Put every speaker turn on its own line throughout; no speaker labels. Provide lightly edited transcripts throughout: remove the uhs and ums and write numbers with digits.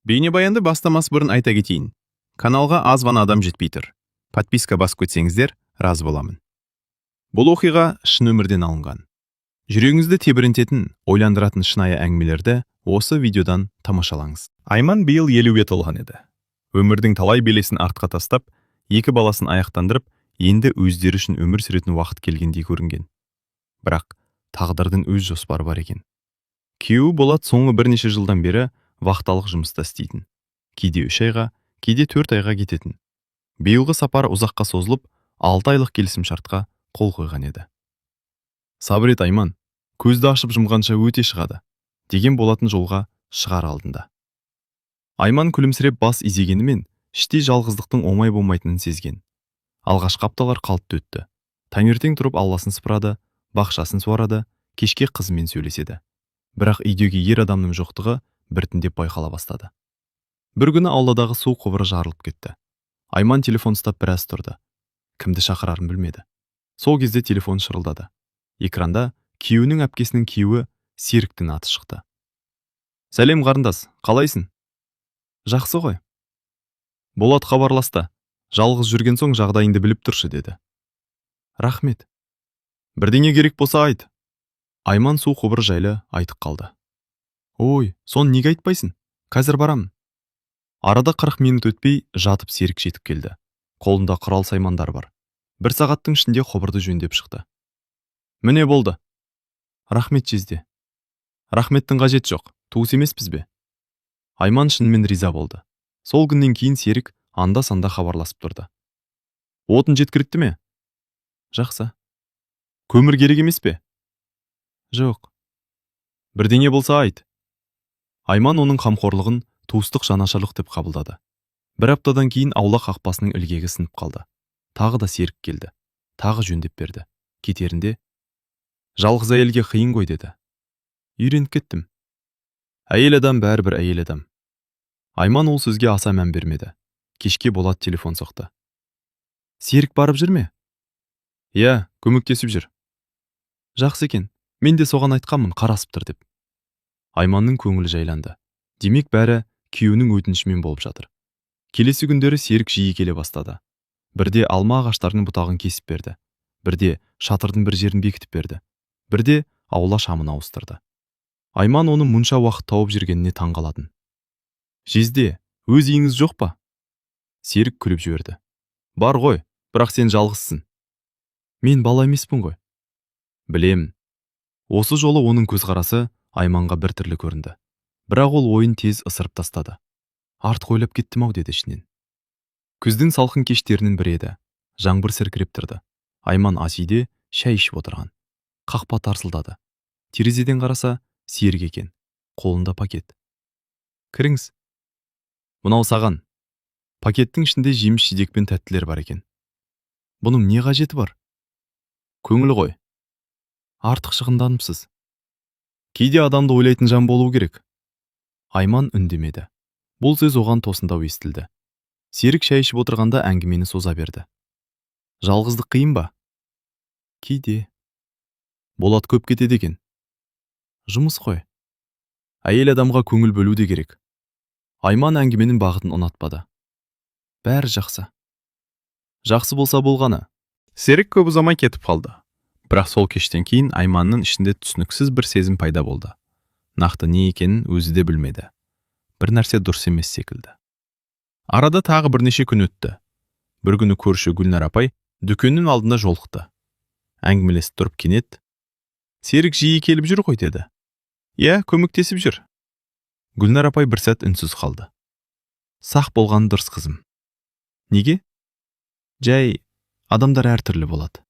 Бейнебаянды бастамас бұрын айта кетейін. Каналға аз ғана адам жетпей тұр. Подписка басып кетсеңіздер, разы боламын. Бұл оқиға шын өмірден алынған. Жүрегіңізді тебірентетін, ойландыратын шынайы әңгімелерді осы видеодан тамашалаңыз. Айман биыл 50-ге толған еді. Өмірдің талай белесін артқа тастап, 2 баласын аяқтандырып, енді өздері үшін өмір сүретін уақыт келгендей көрінген. Бірақ тағдырдың өз жоспары бар екен. Күйеуі Болат соңғы бірнеше жылдан бері вахталық жұмыста істейтін. Кейде 3 айға, кейде 4 айға кететін. Биылғы сапар ұзаққа созылып, 6 айлық келісімшартқа қол қойған еді. Сабыр ет, Айман, көзді ашып жұмғанша өте шығады, деген болатын жолға шығар алдында. Айман күлімсіреп бас изегенімен, іштей жалғыздықтың оңай болмайтынын сезген. Алғашқы апталар қалыпты өтті. Таңертең тұрып Алласын сыпырады, бақшасын суарады, кешке қызымен сөйлеседі. Бірақ үйдегі ер адамның жоқтығы біртіндеп байқала бастады. Бір күні ауладағы су құбыры жарылып кетті. Айман телефон ұстап біраз тұрды. Кімді шақырарын білмеді. Сол кезде телефон шырылдады. Экранда күйеуінің әпкесінің күйеуі Серіктің аты шықты. Сәлем қарындас, қалайсың? Жақсы ғой. Болат хабарласты. Жалғыз жүрген соң жағдайыңды біліп тұршы деді. Рахмет. Бірдеңе керек болса айт. Айман су құбыры жайлы айтып қалды. Ой, сон неге айтпайсың? Қазір барамын. Арада 40 минут өтпей жатып Серік жетіп келді. Қолында құрал саймандар бар. 1 сағаттың ішінде құбырды жөндеп шықты. Міне болды. Рахмет жезде. Рахметтің қажет жоқ, туыс емеспіз бе? Айман шынымен риза болды. Сол күннен кейін Серік анда-санда хабарласып тұрды. Отын жеткілікті ме? Жақсы. Көмір керек емес пе? Жоқ. Бірдеңе болса айт. Айман оның қамқорлығын туыстық жанашырлық деп қабылдады. 1 аптадан кейін аула қақпасының ілгегі сынып қалды. Тағы да Серік келді. Тағы жөндеп берді. Кетерінде, жалғыз әйелге қиын ғой деді. Үйреніп кеттім. Әйел адам бәрібір әйел адам. Айман ол сөзге аса мән бермеді. Кешке Болат телефон соқты. Серік барып жүр ме? Иә, көмектесіп жүр. Жақсы екен. Мен де соған айтқанмын, қарасып тұр деп. Айманның көңілі жайланды. Демек бәрі күйеуінің өтінішімен болып жатыр. Келесі күндері Серік жиі келе бастады. Бірде алма ағаштарының бұтағын кесіп берді. Бірде шатырдың бір жерін бекітіп берді. Бірде аула шамын ауыстырды. Айман оны мұнша уақыт тауып жүргеніне таңғалатын. Жезде, өз үйіңіз жоқ па? Серік күліп жіберді. Бар ғой, бірақ сен жалғызсың. Мен бала емеспін ғой. Білем. Осы жолы оның көзқарасы Айманға бір түрлі көрінді. Бірақ ол ойын тез ысырып тастады. Артық ойлап кеттім-ау деді ішінен. Күздің салқын кештерінің бірі еді. Жаңбыр сіркіреп тұрды. Айман ас үйде шай ішіп отырған. Қақпа тарсылдады. Терезеден қараса, Серік екен. Қолында пакет. Кіріңіз. Мынау саған. Пакеттің ішінде жеміс-жидек пен тәттілер бар екен. Бұның не қажеті бар? Көңіл ғой. Артық шығынданыпсыз. Кейде адамды ойлайтын жан болу керек. Айман үндемеді. Бұл сөз оған тосындау естілді. Серік шай ішіп отырғанда әңгімені соза берді. Жалғыздық қиын ба? Кейде. Болат көп кетеді екен. Жұмыс қой. Әйел адамға көңіл бөлу де керек. Айман әңгіменің бағытын ұнатпады. Бәрі жақсы. Жақсы болса болғаны. Серік көп ұзамай кетіп қалды. Бірақ сол кештен кейін Айманның ішінде түсініксіз бір сезім пайда болды. Нақты не екенін өзі де білмеді. Бір нәрсе дұрыс емес секілді. Арада тағы бірнеше күн өтті. Бір күні көрші Гүлнар апай дүкеннің алдында жолықты. Әңгімелесіп тұрып кенет, Серік жиі келіп жүр ғой деді. Иә, көмектесіп жүр. Гүлнар апай бір сәт үнсіз қалды. Сақ болған дұрыс қызым. Неге? Жай, адамдар әртүрлі болады.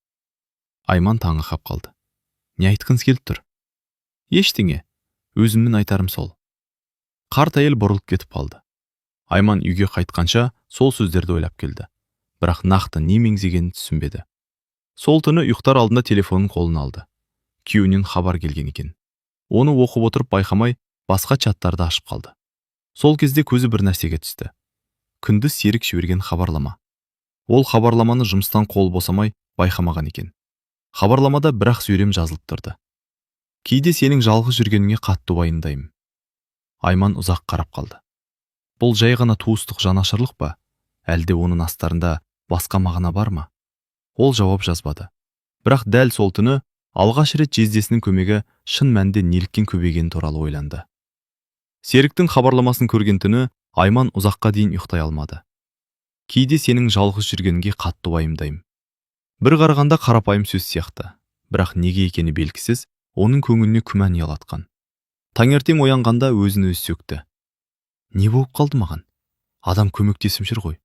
Айман таңырқап қалды. Не айтқыңыз келіп тұр? Ештеңе. Өзімнің айтарым сол. Қарт әйел бұрылып кетіп қалды. Айман үйге қайтқанша сол сөздерді ойлап келді. Бірақ нақты не меңзегенін түсінбеді. Сол түні ұйықтар алдында телефонын қолына алды. Күйеуінен хабар келген екен. Оны оқып отырып байқамай, басқа чаттарды ашып қалды. Сол кезде көзі бір нәрсеге түсті. Күндіз Серік жіберген хабарлама. Ол хабарламаны жұмыстан қол босамай байқамаған екен. Хабарламада бір-ақ сөйлем жазылып тұрды. Кейде сенің жалғыз жүргеніңе қатты уайымдаймын. Айман ұзақ қарап қалды. Бұл жай ғана туыстық жанашырлық па? Әлде оның астарында басқа мағына бар ма? Ол жауап жазбады. Бірақ дәл сол түні алғаш рет жездесінің көмегі шын мәнінде неліктен көбейгені туралы ойланды. Серіктің хабарламасын көрген түні Айман ұзаққа дейін ұйықтай алмады. Кейде сенің жалғыз жүргеніңе қатты уайымдаймын. Бір қарағанда қарапайым сөз сияқты, бірақ неге екені белгісіз, оның көңіліне күмән ұялатқан. Таңертең оянғанда өзін өзі сөкті. Не болып қалды маған? Адам көмектесіп жүр ғой.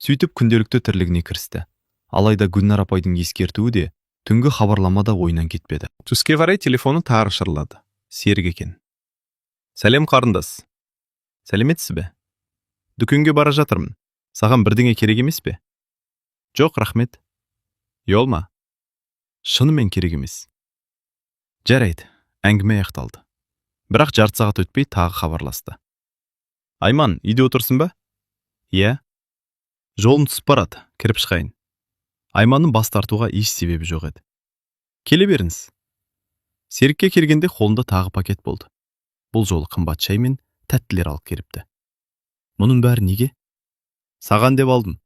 Сөйтіп күнделікті тірлігіне кірісті. Алайда Гүлнар апайдың ескертуі де түнгі хабарламада ойынан кетпеді. Түске қарай телефоны тағы шырылдады. Серік екен. Сәлем қарындас. Сәлеметсіз бе? Дүкенге бара жатырмын. Саған бірдеңе керек емес пе? Жоқ, рахмет. Йол ма? Шынымен керек емес. Жарайды, әңгіме аяқталды. Бірақ жарты сағат өтпей тағы хабарласты. Айман, үйде отырсың ба? Иә. Жолым түсіп барады, кіріп шығайын. Айманның бас тартуға еш себебі жоқ еді. Келе беріңіз. Серікке келгенде қолында тағы пакет болды. Бұл жолы қымбат шай мен тәттілер алып келіпті. Мұның бәрі неге? Саған деп алдым.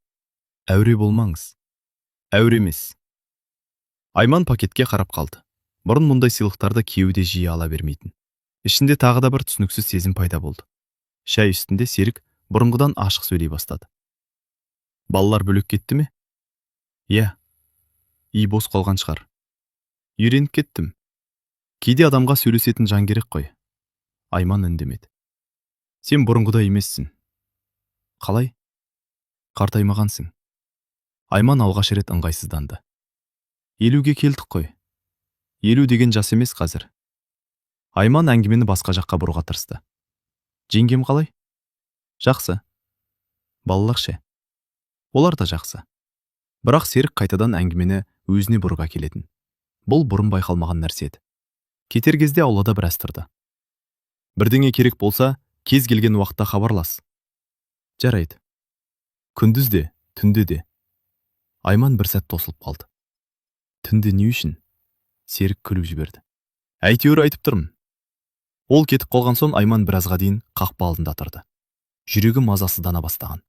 Әуре болмаңыз. Әуре емес. Айман пакетке қарап қалды. Бұрын мұндай сыйлықтарды күйеуі жиі ала бермейтін. Ішінде тағы да бір түсініксіз сезім пайда болды. Шай үстінде Серік бұрынғыдан ашық сөйлей бастады. Балалар бөлек кетті ме? Иә. Үй бос қалған шығар. Үйреніп кеттім. Кейде адамға сөйлесетін жан керек қой. Айман үндемеді. Сен бұрынғыдай емессің. Қалай? Қартаймағансың. Айман алғаш рет ыңғайсызданды. 50-ге келдік қой. 50 деген жас емес қазір. Айман әңгімені басқа жаққа бұруға тырысты. Жеңгем қалай? Жақсы. Балалар ше? Олар да жақсы. Бірақ Серік қайтадан әңгімені өзіне бұруға келетін. Бұл бұрын байқалмаған нәрсе еді. Кетер кезде аулада біраз тұрды. Бірдеңе керек болса, кез келген уақытта хабарлас. Жарайды. Күндіз де, түнде де. Айман бір сәт тосылып қалды. Түнде не үшін? Серік күліп жіберді. Әйтеуір айтып тұрмын. Ол кетіп қалған соң Айман біразға дейін қақпа алдында тұрды. Жүрегі мазасыздана бастаған.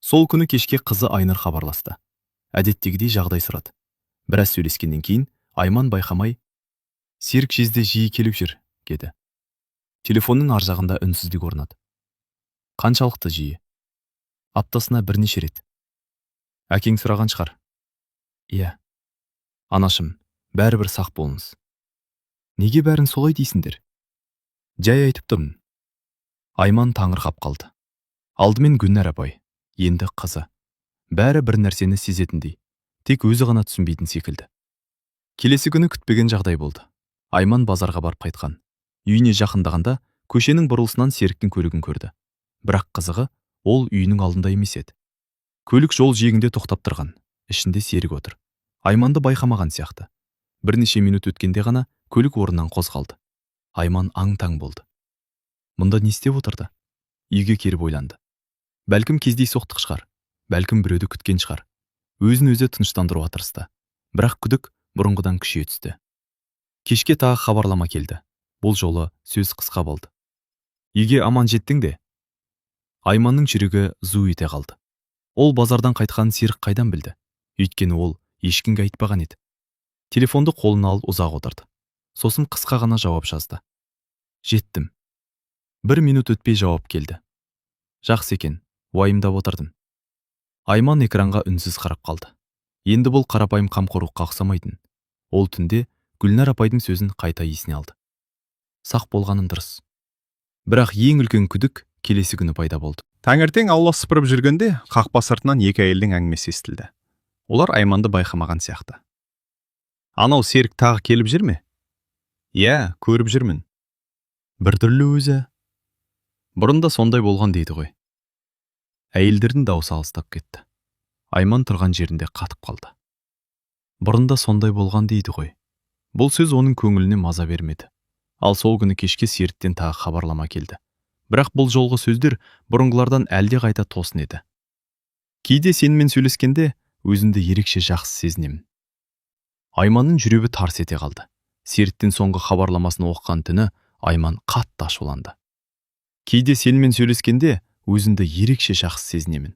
Сол күні кешке қызы Айнұр хабарласты. Әдеттегідей жағдай сұрады. Біраз сөйлескеннен кейін Айман байқамай, Серік жезде жиі келіп жүр, деді. Телефонның ар жағында үнсіздік орнады. Қаншалықты жиі? Аптасына бірнеше рет. Әкең сұраған шығар. Иә. Анашым, бәрібір сақ болыңыз. Неге бәрін солай дейсіңдер? Жай айтып тұрмын. Айман таңырқап қалды. Алдымен Гүлнар апай, енді қызы. Бәрі бір нәрсені сезетіндей, тек өзі ғана түсінбейтін секілді. Келесі күні күтпеген жағдай болды. Айман базарға барып қайтқан. Үйіне жақындағанда көшенің бұрылысынан Серіктің көлігін көрді. Бірақ қызығы, ол үйінің алдында емес еді. Көлік жол жиегінде тоқтап тұрған. Ішінде Серік отыр. Айманды байқамаған сияқты. Бірнеше минут өткенде ғана көлік орнынан қозғалды. Айман аң-таң болды. Мұнда не істеп отырды? Үйге келіп ойланды. Бәлкім кездейсоқтық шығар. Бәлкім біреуді күткен шығар. Өзін өзі тыныштандыруға тырысты. Бірақ күдік бұрынғыдан күшейе түсті. Кешке тағы хабарлама келді. Бұл жолы сөз қысқа болды. Үйге аман жеттің де? Айманның жүрегі зу ете қалды. Ол базардан қайтқан Серік қайдан білді? Өйткені ол ешкімге айтпаған еді. Телефонды қолына алып ұзақ отырды. Сосын қысқа ғана жауап жазды. Жеттім. 1 минут өтпей жауап келді. Жақсы екен, уайымдап отырдым. Айман экранға үнсіз қарап қалды. Енді бұл қарапайым қамқорлыққа ұқсамайтын. Ол түнде Гүлнар апайдың сөзін қайта есіне алды. Сақ болғаның дұрыс. Бірақ ең үлкен күдік келесі күні пайда болды. Таңертең аула сыпырып жүргенде қақпа сыртынан екі әйелдің әңгімесі естілді. Олар Айманды байқамаған сияқты. Анау Серік тағы келіп жүр ме? Иә, көріп жүрмін. Біртүрлі өзі. Бұрында сондай болған дейді ғой. Әйелдердің дауысы алыстап кетті. Айман тұрған жерінде қатып қалды. Бұрында сондай болған дейді ғой. Бұл сөз оның көңіліне маза бермеді. Ал сол күні кешке Серіктен тағы хабарлама келді. Бірақ бұл жолғы сөздер бұрынғылардан әлде қайта тосын еді. Кейде сенімен сөйлескенде өзімді ерекше жақсы сезінемін. Айманның жүрегі тарс ете қалды. Серіктен соңғы хабарламасын оқыған түні Айман қатты ашуланды. Кейде сенімен сөйлескенде өзінді ерекше жақсы сезінемін.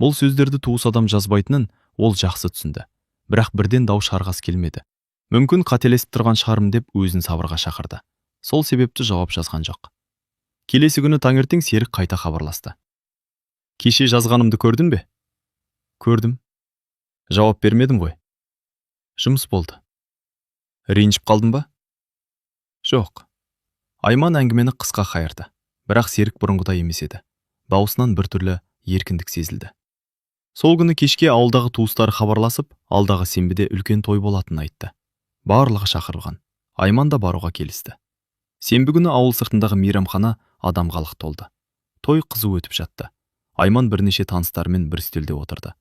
Бұл сөздерді туыс адам жазбайтынын ол жақсы түсінді. Бірақ бірден дау шығарғысы келмеді. Мүмкін қателесіп тұрған шығармын деп өзін сабырға шақырды. Сол себепті жауап жазған жоқ. Келесі күні таңертең Серік қайта хабарласты. Кеше жазғанымды көрдің бе? Көрдім. Жауап бермедің ғой. Жұмыс болды. Ренжіп қалдың ба? Жоқ. Айман әңгімені қысқа қайырды. Бірақ Серік бұрынғыдай емес еді. Даусынан біртүрлі еркіндік сезілді. Сол күні кешке ауылдағы туыстары хабарласып, алдағы сенбіде үлкен той болатынын айтты. Барлығы шақырылған. Айман да баруға келісті. Сенбі күні ауыл сыртындағы мейрамхана адамға лық толды. Той қызу өтіп жатты. Айман бірнеше таныстарымен бір үстелде отырды.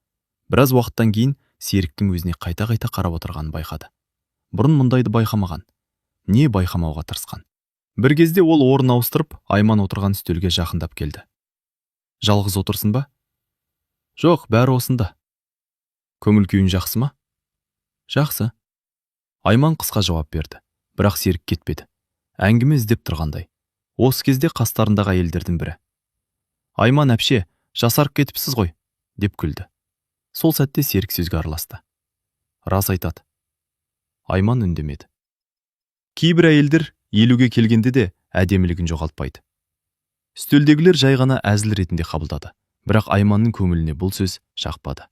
Біраз уақыттан кейін Серіктің өзіне қайта-қайта қарап отырғанын байқады. Бұрын мұндайды байқамаған. Не байқамауға тырысқан. Бір кезде ол орын ауыстырып, Айман отырған үстелге жақындап келді. Жалғыз отырсын ба? Жоқ, бәрі осында. Көңіл күйің жақсы ма? Жақсы. Айман қысқа жауап берді. Бірақ Серік кетпеді. Әңгіме іздеп тұрғандай. Осы кезде қастарындағы әйелдердің бірі. Айман әпше, жасарып кетіпсіз ғой, деп күлді. Сол сәтте Серік сөзге араласты. Рас айтады. Айман үндемеді. Кейбір әйелдер 50-ге келгенде де әдемілігін жоғалтпайды. Үстелдегілер жай ғана әзіл ретінде қабылдады. Бірақ Айманның көңіліне бұл сөз жақпады.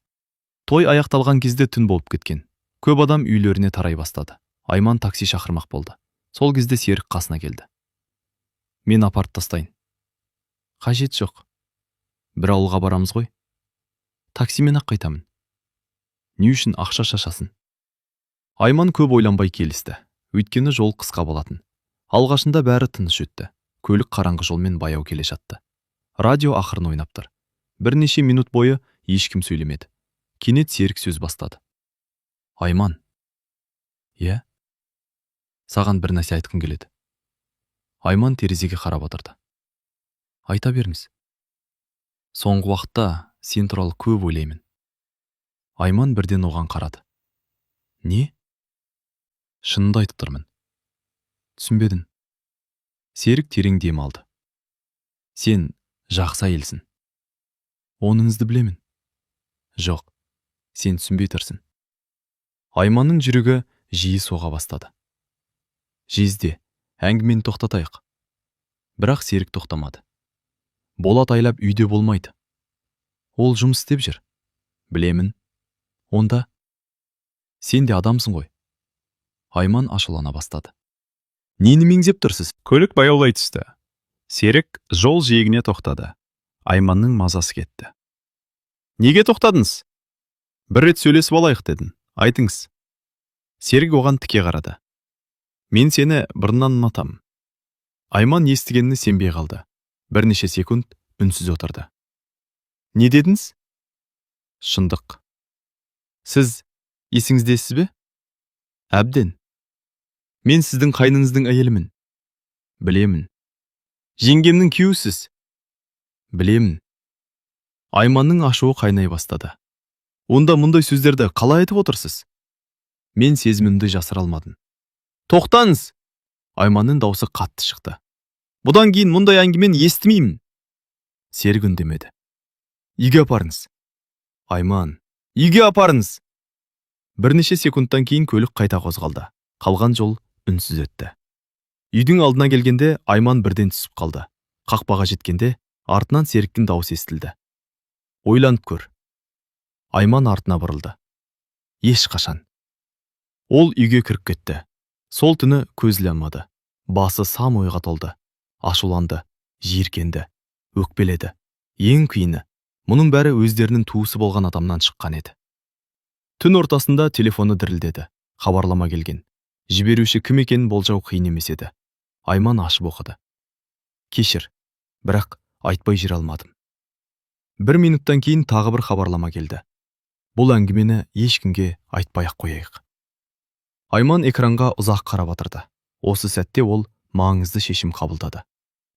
Той аяқталған кезде түн болып кеткен. Көп адам үйлеріне тарай бастады. Айман такси шақырмақ болды. Сол кезде Серік қасына келді. Мен апарып тастайын. Қажет жоқ. Бір ауылға барамыз ғой. Таксимен ақ қайтамын. Не үшін ақша шашасын? Айман көп ойланбай келісті. Өйткені жол қысқа болатын. Алғашында бәрі тыныш өтті. Көлік қараңғы жолмен баяу келе жатты. Радио ақырын ойнап тұр. Бірнеше минут бойы ешкім сөйлемеді. Кенет Серік сөз бастады. Айман. Иә? Саған бір нәрсе айтқым келеді. Айман терезеге қарап отырды. Айта беріңіз. Соңғы уақытта сен туралы көп ойлаймын. Айман бірден оған қарады. Не? Шынымды айтып тұрмын. Түсінбедім. Серік терең дем алды. Сен жақсы әйелсің. Оныңызды білемін. Жоқ, сен түсінбей тұрсың. Айманның жүрегі жиі соға бастады. Жезде, әңгімені тоқтатайық. Бірақ Серік тоқтамады. Болат айлап үйде болмайды. Ол жұмыс істеп жүр. Білемін. Онда сен де адамсың ғой. Айман ашулана бастады. Нені меңзеп тұрсыз? Көлік баяулай түсті. Серік жол жиегіне тоқтады. Айманның мазасы кетті. Неге тоқтадыңыз? Бір рет сөйлесіп алайық дедім. Айтыңыз. Серік оған тіке қарады. Мен сені бұрыннан ұнатамын. Айман естігеніне сенбей қалды. Бірнеше секунд үнсіз отырды. Не дедіңіз? Шындық. Сіз есіңіздесіз бе? Әбден. Мен сіздің қайныңыздың әйелімін. Білемін. Жеңгемнің күйеусіз. Білемін. Айманның ашуы қайнай бастады. Онда мұндай сөздерді қалай айтып отырсыз? Мен сезімімді жасыра алмадым. Тоқтаңыз! Айманның даусы қатты шықты. Бұдан кейін мұндай әңгімені естімеймін. Серік үндемеді. Үйге апарыңыз. Айман, үйге апарыңыз. Бірнеше секундтан кейін көлік қайта қозғалды. Қалған жол үнсіз өтті. Үйдің алдына келгенде Айман бірден түсіп қалды. Қақпаға жеткенде артынан Серіктің даусы естілді. Ойланып көр. Айман артына бұрылды. Ешқашан. Ол үйге кіріп кетті. Сол түні көз іле. Басы сан ойға толды. Ашуланды, жиіркенді, өкпеледі. Ең қиыны, мұның бәрі өздерінің туысы болған адамнан шыққан еді. Түн ортасында телефоны дірілдеді. Хабарлама келген. Жіберуші кім екенін болжау қиын емес еді. Айман ашып оқыды. Кешір, бірақ айтпай жүре алмадым. Бір минуттан кейін тағы бір хабарлама келді. Бұл әңгімені ешкімге айтпай-ақ қояйық. Айман экранға ұзақ қарап отырды. Осы сәтте ол маңызды шешім қабылдады.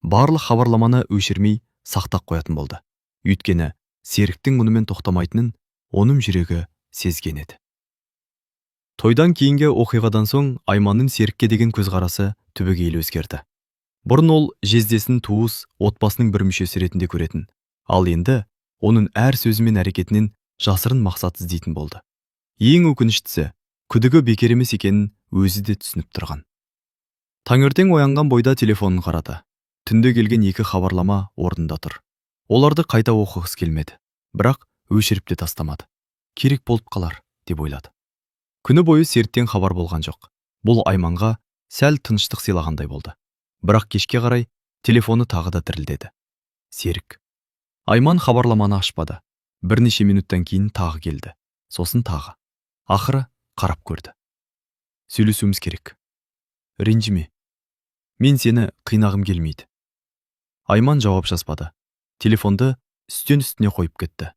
Барлық хабарламаны өшірмей сақтап қоятын болды. Өйткені Серіктің мұнымен тоқтамайтынын оның жүрегі сезген еді. Тойдан кейінгі оқиғадан соң Айманның Серікке деген көзқарасы түбегейлі өзгерді.
Бұрын ол жездесін туыс, отбасының бір мүшесі ретінде көретін, ал енді оның әр сөзі мен әрекетінен жасырын мақсат іздейтін болды. Ең өкініштісі, күдігі бекер емес екенін өзі де түсініп тұрған. Таңертең оянған бойда телефонын қарады. Түнде келген 2 хабарлама орнында тұр. Оларды қайта оқығысы келмеді, бірақ өшіріп те тастамады. Керек болып қалар, деп ойлады. Күні бойы Серіктен хабар болған жоқ. Бұл Айманға сәл тыныштық сыйлағандай болды. Бірақ кешке қарай телефоны тағы да дірілдеді. Серік. Айман хабарламаны ашпады. Бірнеше минуттан кейін тағы келді. Сосын тағы. Ақыры қарап көрді. Сөйлесуіміз керек. Ренжіме. Мен сені қинағым келмейді. Айман жауап жазбады. Телефонды үстен үстіне қойып кетті.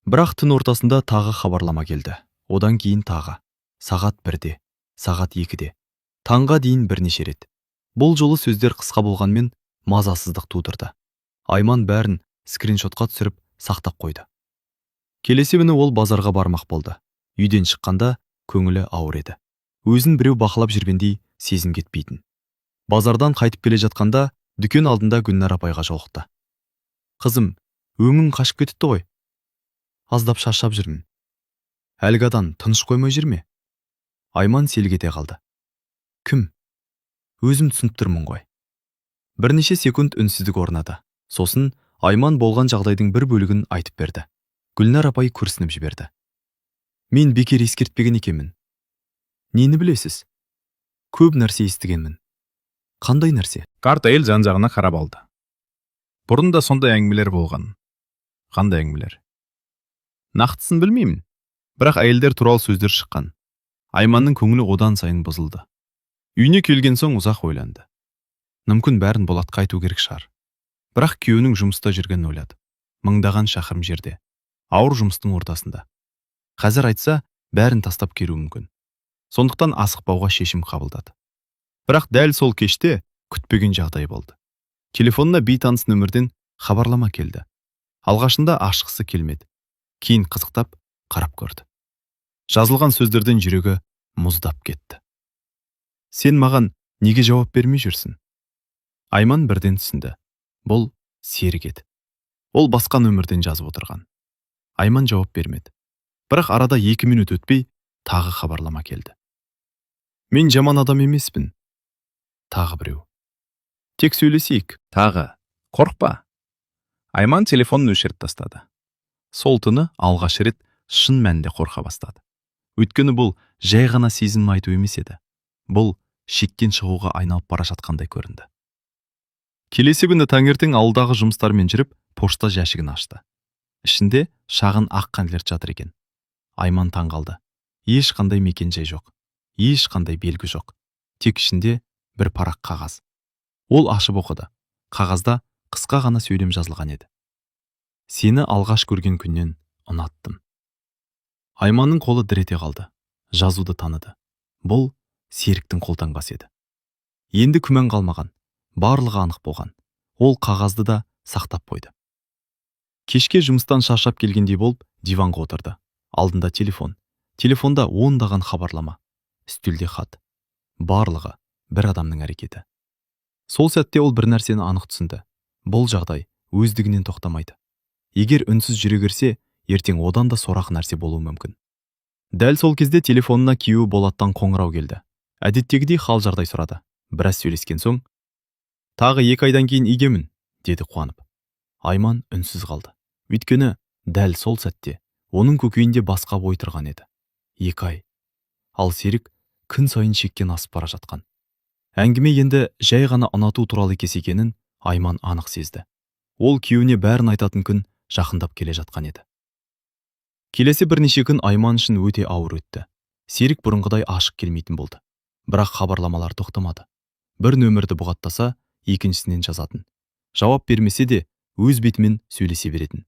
Бірақ түн ортасында тағы хабарлама келді. Одан кейін тағы. Сағат 1-де, сағат 2-де. Таңға дейін бірнеше рет. Бұл жолы сөздер қысқа болғанмен мазасыздық тудырды. Айман бәрін скриншотқа түсіріп сақтап қойды. Келесі күні ол базарға бармақ болды. Үйден шыққанда көңілі ауыр еді. Өзін біреу бақылап жүргендей сезім кетпейтін. Базардан қайтып келе жатқанда дүкен алдында Гүлнар апайға жолықты. Қызым, өңің қашып кетіпті ғой. Аздап шаршап жүрмін. Әлгадан тыныш қоймай жүрме? Айман селк ете қалды. Кім? Өзім түсініп тұрмын ғой. Бірнеше секунд үнсіздік орнады. Сосын Айман болған жағдайдың бір бөлігін айтып берді. Гүлнар апай күрсініп жіберді. Мен бекер ескертпеген екенмін. Нені білесіз? Көп нәрсе естігенмін. Қандай нәрсе?
Қарт әйел жан-жағына қарап алды. Бұрын да сондай әңгімелер болған. Қандай әңгімелер? Нақтысын білмеймін. Бірақ әйелдер туралы сөздер шыққан. Айманның көңілі одан сайын бұзылды. Үйіне келген соң ұзақ ойланды. Мүмкін бәрін Болатқа айту керек шығар. Бірақ күйеуінің жұмыста жүргенін ойлады. Мыңдаған шақырым жерде, ауыр жұмыстың ортасында. Қазір айтса, бәрін тастап келуі мүмкін. Сондықтан асықпауға шешім қабылдады. Бірақ дәл сол кеште күтпеген жағдай болды. Телефонына бейтаныс нөмірден хабарлама келді. Алғашында ашқысы келмеді. Кейін қызықтап қарап көрді. Жазылған сөздерден жүрегі мұздап кетті. Сен маған неге жауап бермей жүрсің? Айман бірден түсінді. Бұл Серік еді. Ол басқа нөмірден жазып отырған. Айман жауап бермеді. Бірақ арада 2 минут өтпей тағы хабарлама келді. Мен жаман адам емеспін. Тағы біреу. Тек сөйлесейік. Тағы. Қорқпа. Айман телефонын өшіріп тастады. Сол түні алғаш рет шын мәнінде қорқа бастады. Өйткені бұл жай ғана сезім айту емес еді. Бұл шектен шығуға айналып бара жатқандай көрінді. Келесі күні таңертең ауылдағы жұмыстармен жүріп, пошта жәшігін ашты. Ішінде шағын ақ конверт жатыр екен. Айман таңғалды. Ешқандай мекен-жай жоқ. Ешқандай белгі жоқ. Тек ішінде бір парақ қағаз. Ол ашып оқыды. Қағазда қысқа ғана сөйлем жазылған еді. Сені алғаш көрген күннен ұнаттым. Айманның қолы дір ете қалды. Жазуды таныды. Бұл Серіктің қолтаңбасы еді. Енді күмән қалмаған. Барлығы анық болған. Ол қағазды да сақтап қойды. Кешке жұмыстан шаршап келгендей болып диванға отырды. Алдында телефон. Телефонда 10-даған хабарлама. Үстелде хат. Барлығы бір адамның әрекеті. Сол сәтте ол бір нәрсені анық түсінді. Бұл жағдай өздігінен тоқтамайды. Егер үнсіз жүре берсе, ертең одан да сорақ нәрсе болуы мүмкін. Дәл сол кезде телефонына күйеуі Болаттан қоңырау келді. Әдеттегідей хал жағдай сұрады. Біраз сөйлескен соң, тағы 2 айдан кейін үйгемін, деді қуанып. Айман үнсіз қалды. Өйткені дәл сол сәтте оның көкейінде басқа ой тұрған еді. 2 ай. Ал Серік күн сайын шектен асып бара жатқан. Әңгіме енді жай ғана ұнату туралы кес екенін Айман анық сезді. Ол күйеуіне бәрін айтатын күн жақындап келе жатқан еді. Келесі бірнеше күн Айман үшін өте ауыр өтті. Серік бұрынғыдай ашық келмейтін болды. Бірақ хабарламалар тоқтамады. Бір нөмірді бұғаттаса, екіншісінен жазатын. Жауап бермесе де өз бетімен сөйлесе беретін.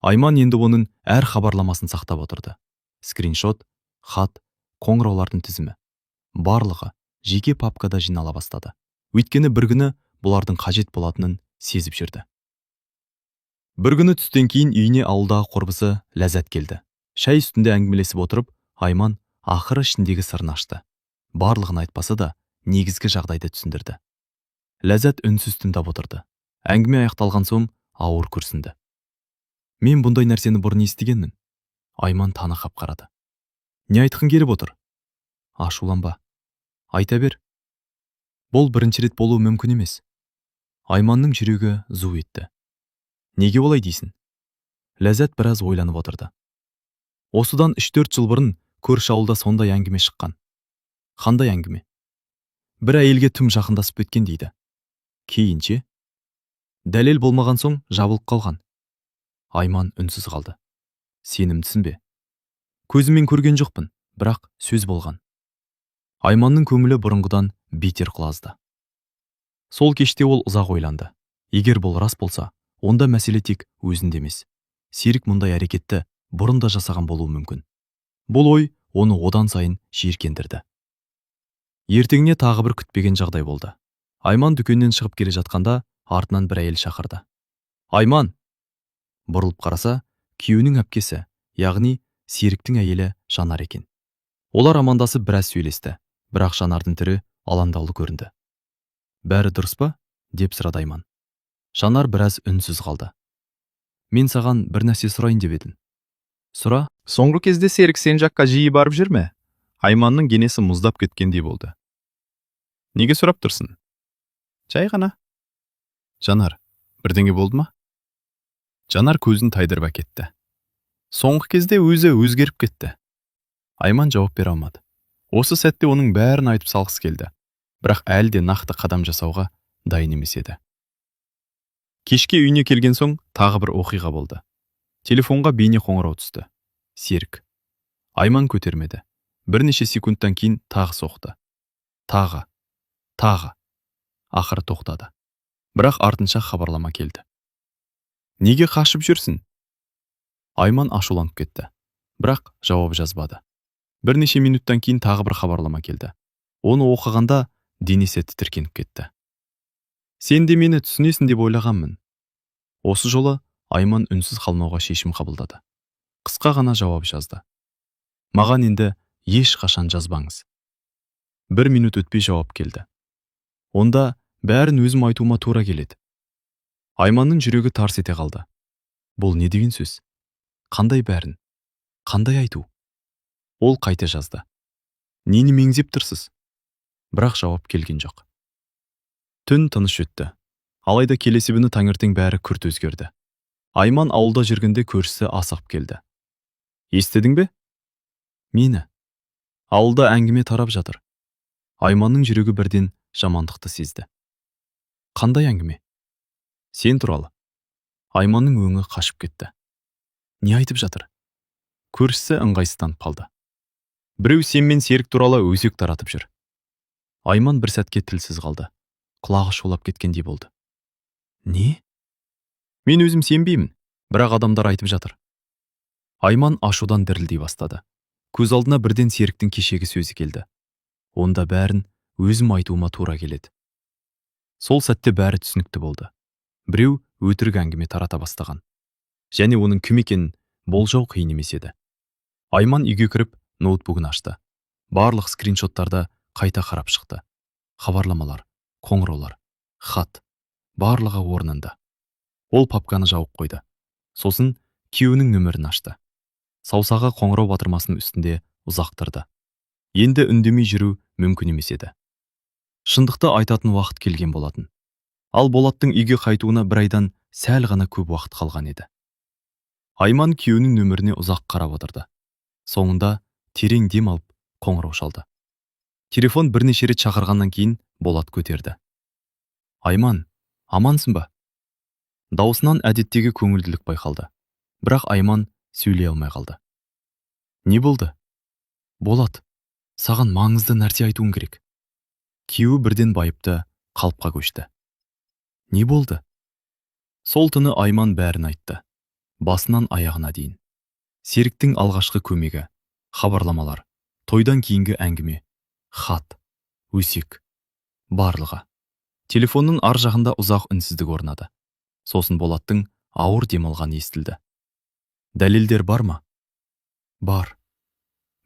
Айман енді оның әр хабарламасын сақтап отырды. Скриншот, хат, қоңыраулардың тізімі. Барлығы жеке папкада жинала бастады. Өйткені бір күні бұлардың қажет болатынын сезіп жүрді. Бір күні түстен кейін үйіне ауылдағы құрбысы Ләззат келді. Шай үстінде әңгімелесіп отырып, Айман ақыры ішіндегі сырын ашты. Барлығын айтпаса да, негізгі жағдайды түсіндірді.
Ләззат үнсіз тыңдап отырды. Әңгіме аяқталған соң ауыр күрсінді. Мен бұндай нәрсені бұрын естігенмін. Айман танығып қарады. Не айтқың келіп отыр? Ашуланба. Айта бер. Бұл бірінші рет болуы мүмкін емес. Айманның жүрегі зу етті. Неге олай дейсің? Ләззат біраз ойланып отырды. Осыдан 3-4 жыл бұрын көрші ауылда сондай әңгіме шыққан. Қандай әңгіме? Бір әйелге тым жақындасып кеткен дейді. Кейінше дәлел болмаған соң жабылып қалған. Айман үнсіз қалды. Сенімдісің бе? Көзіммен көрген жоқпын, бірақ сөз болған. Айманның көңілі бұрынғыдан бетер құлазды. Сол кеште ол ұзақ ойланды. Егер бұл рас болса, онда мәселе тек өзінде емес. Серік мұндай әрекетті бұрын да жасаған болуы мүмкін. Бұл ой оны одан сайын жиіркендірді. Ертеңіне тағы бір күтпеген жағдай болды. Айман дүкеннен шығып келе жатқанда артынан бір әйел шақырды. Айман! Бұрылып қараса, күйеуінің әпкесі, яғни Серіктің әйелі Жанар екен. Олар амандасып біраз сөйлесті, бірақ Жанардың түрі алаңдаулы көрінді. Бәрі дұрыс па? Деп сұрады Айман. Жанар біраз үнсіз қалды. Мен саған бір нәрсе сұрайын деп едім. Сұра.
Соңғы кезде Серік сен жаққа жиі барып жүр ме? Айманның денесі мұздап кеткендей болды. Неге сұрап тұрсың? Жай ғана. Жанар, бірдеңе болды ма? Жанар көзін тайдырып әкетті. Соңғы кезде өзі өзгеріп кетті. Айман жауап бере алмады. Осы сәтте оның бәрін айтып салғысы келді. Бірақ әлі де нақты қадам жасауға дайын емес еді. Кешке үйіне келген соң тағы бір оқиға болды. Телефонға бейне қоңырау түсті. Серік. Айман көтермеді. Бірнеше секундтан кейін тағы соқты. Тағы. Ақыры тоқтады. Бірақ артынша хабарлама келді. Неге қашып жүрсің? Айман ашуланып кетті. Бірақ жауап жазбады. Бірнеше минуттан кейін тағы бір хабарлама келді. Оны оқығанда денесі тітіркеніп кетті. Сен де мені түсінесің деп ойлағанмын. Осы жолы Айман үнсіз қалмауға шешім қабылдады. Қысқа ғана жауап жазды. Маған енді еш қашан жазбаңыз. 1 минут өтпей жауап келді. Онда бәрін өзім айтуыма тура келеді. Айманның жүрегі тарс ете қалды. Бұл не деген сөз? Қандай бәрін? Қандай айту? Ол қайта жазды. Нені меңзеп тұрсыз? Бірақ жауап келген жоқ. Түн тыныш өтті. Алайда келесі күні таңертең бәрі күрт өзгерді. Айман ауылда жүргенде көршісі асығып келді. Естідің бе? Мені. Ауылда әңгіме тарап жатыр. Айманның жүрегі бірден жамандықты сезді. Қандай әңгіме? Сен туралы. Айманның өңі қашып кетті. Не айтып жатыр? Көршісі ыңғайсызданып қалды. Біреу сен мен Серік туралы өсек таратып жүр. Айман бір сәтке тілсіз қалды. Құлағы шулап кеткендей болды. Не? Мен өзім сенбеймін, бірақ адамдар айтып жатыр. Айман ашудан дірілдей бастады. Көз алдына бірден Серіктің кешегі сөзі келді. Онда бәрін өзім айтуыма тура келеді. Сол сәтте бәрі түсінікті болды. Біреу өтірік әңгіме тарата бастаған. Және оның кім екенін болжау қиын емес еді. Айман үйге кіріп ноутбугын ашты. Барлық скриншоттарды қайта қарап шықты. Хабарламалар, қоңыраулар, хат, барлығы орнында. Ол папканы жауып қойды. Сосын күйеуінің нөмірін ашты. Саусағы қоңырау батырмасының үстінде ұзақ тұрды. Енді үндемей жүру мүмкін емес еді. Шындықты айтатын уақыт келген болатын. Ал Болаттың үйге қайтуына бір айдан сәл ғана көп уақыт қалған еді. Айман күйеуінің нөміріне ұзақ қарап отырды. Соңында терең дем алып қоңырау шалды. Телефон бірнеше рет шақырғаннан кейін Болат көтерді. Айман, амансың ба? Даусынан әдеттегі көңілділік байқалды. Бірақ Айман сөйлей алмай қалды. Не болды? Болат, саған маңызды нәрсе айтуым керек. Күйеуі бірден байыпты, қалыпқа көшті. Не болды? Сол түні Айман бәрін айтты. Басынан аяғына дейін. Серіктің алғашқы көмегі, хабарламалар, тойдан кейінгі әңгіме, хат, өсек, барлығы. Телефонның ар жағында ұзақ үнсіздік орнады. Сосын Болаттың ауыр демалған естілді. Дәлелдер бар ма? Бар.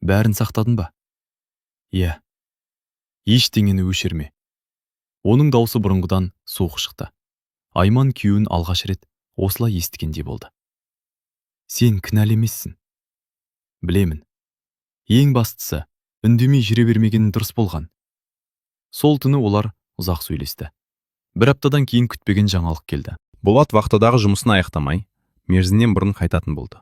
Бәрін сақтадың ба? Иә. Ештеңені өшірме.
Оның даусы бұрынғыдан суық шықты. Айман күйеуін алғаш рет осылай естігендей болды. Сен кінәлі емессің. Білемін. Ең бастысы, үндемей жүре бермегенің дұрыс болған. Сол түні олар ұзақ сөйлесті. Бір аптадан кейін күтпеген жаңалық келді.
Болат вахтадағы жұмысын аяқтамай, мерзімнен бұрын қайтатын болды.